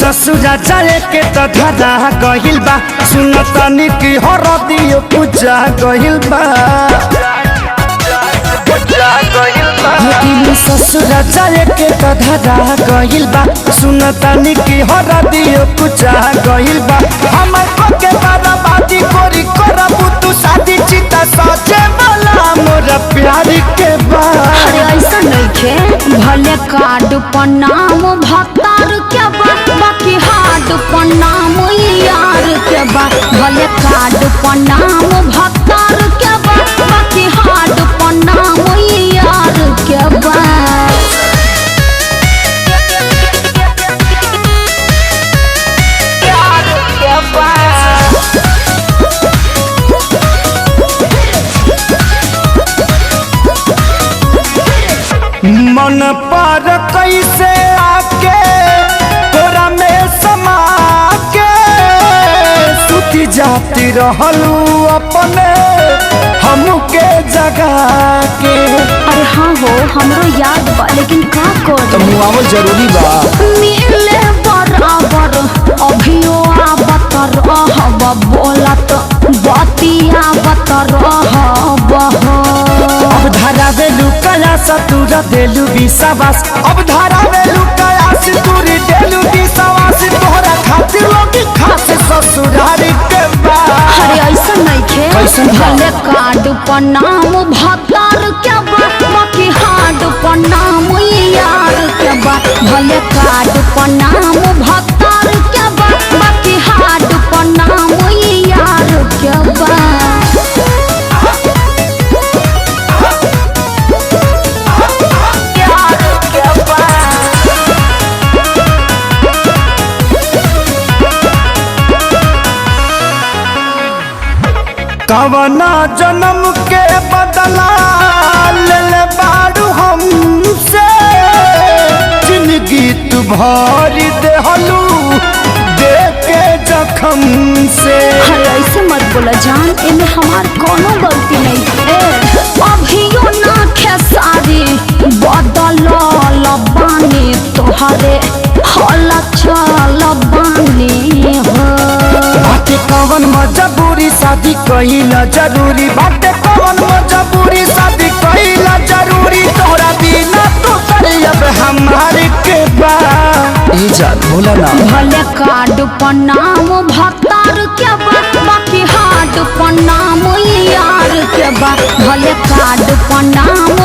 ससुरा जाए के तो धरा गहिल बा। सुन तनी की हरदियो पूजा गहिल बा। ससुरा जाए के तो धरा गहिल बा। सुन तनी की हरदियो पूजा गहिल बा। हमर को के बर्बादी कोरी करबू तू शादी चिता सचे वाला मोर प्यार के बा। अरे ऐसा नहीं खे भले कार्ड पर नाम भतार के बा, बाकी हार्ड पर नाम यार के बा। भले कार्ड पर नाम भतार के बा, बाकी हार्ड पर नाम यार के बा। मन पर कैसे आके तोरा में समा के सुती जाती रहलू अपने हमके जगा के। अरे हाँ हो हमरो याद बा, लेकिन का कर मुआवल जरूरी बा। मिले बराबर अभियो आवत रहब, बोलत बतियावत रहब। अब धारा वेलू कया सतुर देलू विश्वास। अब धारा वेलू कया सतुर देलू विश्वास। तोहरा खातिर लोग खास ससुराल के बा। अरे ऐसा नहीं खे भले कार्ड पर नाम भतार के बा, बाकी हार्ड पर नाम यार के बा। भले कार्ड पर नाम भतार के बा, बाकी हार्ड पर नाम यार के बा। कवना जन्म के बदला ले ले बारू हमसे। जिंदगी तू भरी देहलू देके जखम से। अरे ऐसे मत बोला जान, इनमें हमार कोनो गलती नहीं है। अभियो ना खेसारी बदल बानी तोहरे हल चल बानी हो। बाटे कवन मजबूरी शादी कइला जरूरी। बाटे कवन मजबूरी शादी कइला जरूरी। तोहरा बिना तो अब हमारे के बा। ए जान बोला ना। भले कार्ड पर नाम भतार के बा, बाकी हार्ड पर नाम यार के बा। भले कार्ड पर नाम